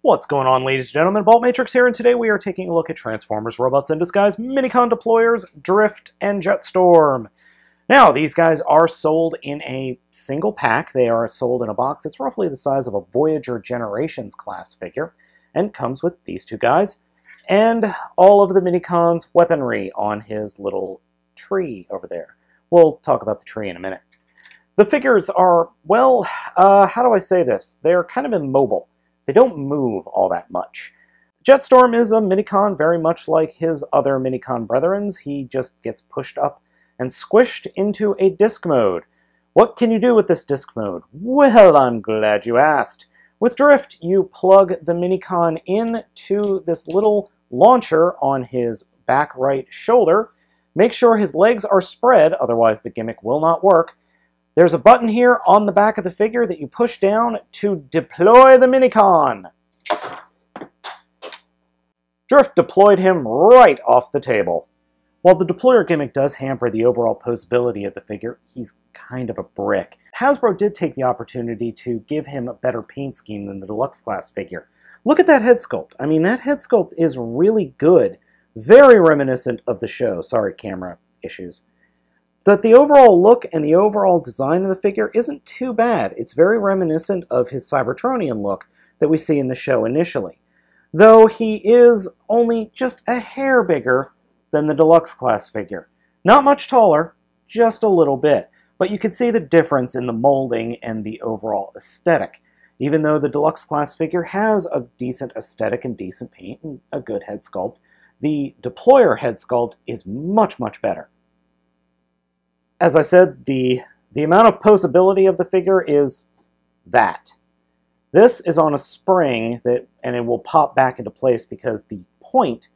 What's going on, ladies and gentlemen? Baltmatrix here, and today we are taking a look at Transformers, Robots in Disguise, Minicon Deployers, Drift, and Jetstorm. Now, these guys are sold in a single pack. They are sold in a box. It's roughly the size of a Voyager Generations class figure, and comes with these two guys, and all of the Minicon's weaponry on his little tree over there. We'll talk about the tree in a minute. The figures are, well, how do I say this? They're kind of immobile. They don't move all that much. Jetstorm is a Minicon very much like his other Minicon brethrens. He just gets pushed up and squished into a disc mode. What can you do with this disc mode? Well, I'm glad you asked. With Drift, you plug the Minicon into this little launcher on his back right shoulder. Make sure his legs are spread, otherwise the gimmick will not work. There's a button here on the back of the figure that you push down to deploy the Minicon. Drift deployed him right off the table. While the deployer gimmick does hamper the overall posability of the figure, he's kind of a brick. Hasbro did take the opportunity to give him a better paint scheme than the deluxe class figure. Look at that head sculpt. I mean, that head sculpt is really good. Very reminiscent of the show. Sorry, camera issues. But the overall look and the overall design of the figure isn't too bad. It's very reminiscent of his Cybertronian look that we see in the show initially. Though he is only just a hair bigger than the deluxe class figure. Not much taller, just a little bit. But you can see the difference in the molding and the overall aesthetic. Even though the deluxe class figure has a decent aesthetic and decent paint and a good head sculpt, the deployer head sculpt is much, much better. As I said, the amount of posability of the figure is that. This is on a spring, and it will pop back into place because the point,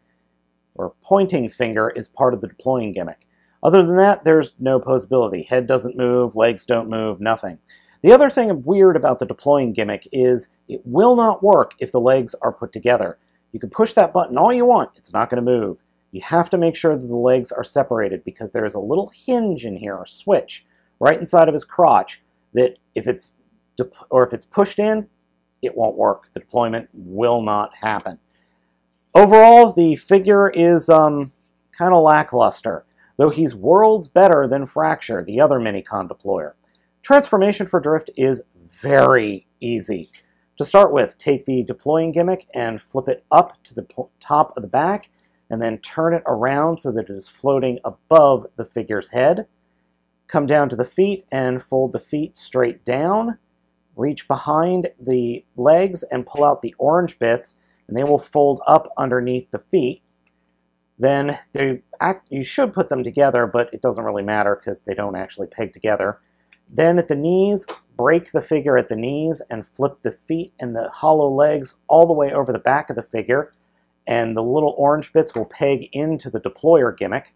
or pointing finger, is part of the deploying gimmick. Other than that, there's no posability. Head doesn't move, legs don't move, nothing. The other thing weird about the deploying gimmick is it will not work if the legs are put together. You can push that button all you want, it's not going to move. You have to make sure that the legs are separated because there is a little hinge in here, or switch, right inside of his crotch that if it's pushed in, it won't work. The deployment will not happen. Overall, the figure is kind of lackluster, though he's worlds better than Fracture, the other Minicon deployer. Transformation for Drift is very easy. To start with, take the deploying gimmick and flip it up to the top of the back, and then turn it around so that it is floating above the figure's head. Come down to the feet and fold the feet straight down. Reach behind the legs and pull out the orange bits, and they will fold up underneath the feet. Then you should put them together, but it doesn't really matter because they don't actually peg together. Then at the knees, break the figure at the knees and flip the feet and the hollow legs all the way over the back of the figure, and the little orange bits will peg into the deployer gimmick.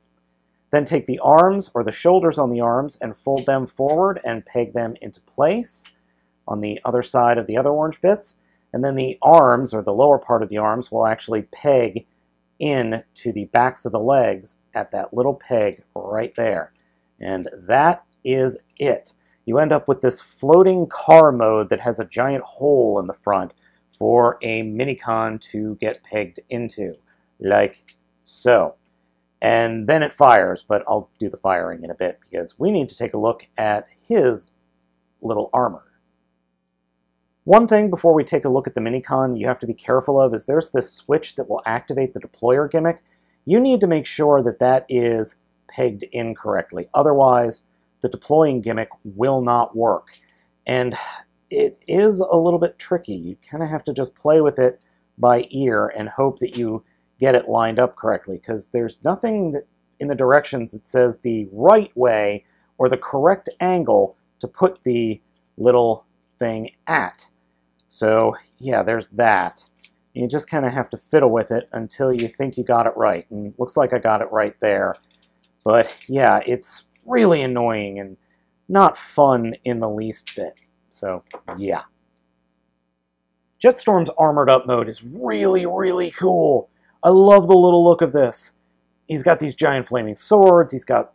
Then take the arms, or the shoulders on the arms, and fold them forward and peg them into place on the other side of the other orange bits. And then the arms, or the lower part of the arms, will actually peg in to the backs of the legs at that little peg right there. And that is it. You end up with this floating car mode that has a giant hole in the front for a Minicon to get pegged into, like so. And then it fires, but I'll do the firing in a bit because we need to take a look at his little armor. One thing before we take a look at the Minicon you have to be careful of is there's this switch that will activate the deployer gimmick. You need to make sure that that is pegged in correctly. Otherwise, the deploying gimmick will not work. And it is a little bit tricky. You kind of have to just play with it by ear and hope that you get it lined up correctly, because there's nothing that in the directions that says the right way or the correct angle to put the little thing at. So yeah, there's that. You just kind of have to fiddle with it until you think you got it right, and it looks like I got it right there. But yeah, it's really annoying and not fun in the least bit. So, yeah. Jetstorm's armored up mode is really, really cool. I love the little look of this. He's got these giant flaming swords, he's got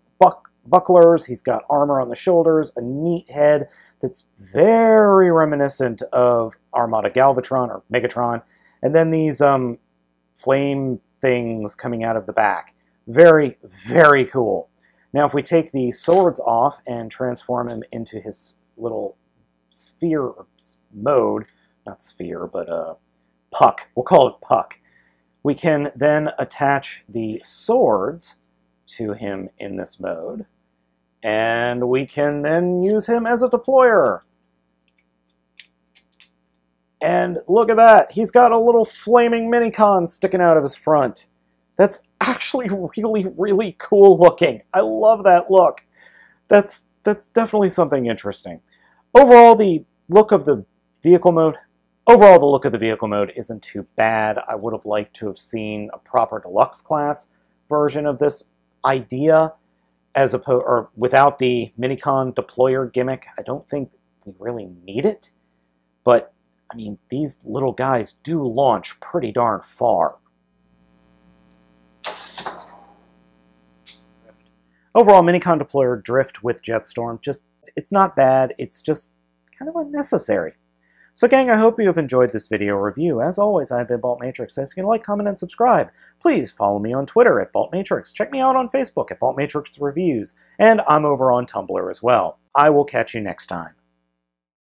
bucklers, he's got armor on the shoulders, a neat head that's very reminiscent of Armada Galvatron or Megatron, And then these flame things coming out of the back. Very, very cool. Now if we take the swords off and transform him into his little sphere mode, not sphere, but puck, we'll call it puck, we can then attach the swords to him in this mode, and we can then use him as a deployer. And look at that, he's got a little flaming minicon sticking out of his front. That's actually really, really cool looking. I love that look. That's definitely something interesting. Overall, the look of the vehicle mode isn't too bad. I would have liked to have seen a proper deluxe class version of this idea, as opposed, or without the minicon deployer gimmick. I don't think we really need it, but I mean, these little guys do launch pretty darn far. Overall, minicon deployer drift with Jetstorm, it's not bad, it's just kind of unnecessary. So gang, I hope you have enjoyed this video review. As always, I've been Baltmatrix. As you can like, comment, and subscribe. Please follow me on Twitter at Baltmatrix. Check me out on Facebook at Baltmatrix Reviews. And I'm over on Tumblr as well. I will catch you next time.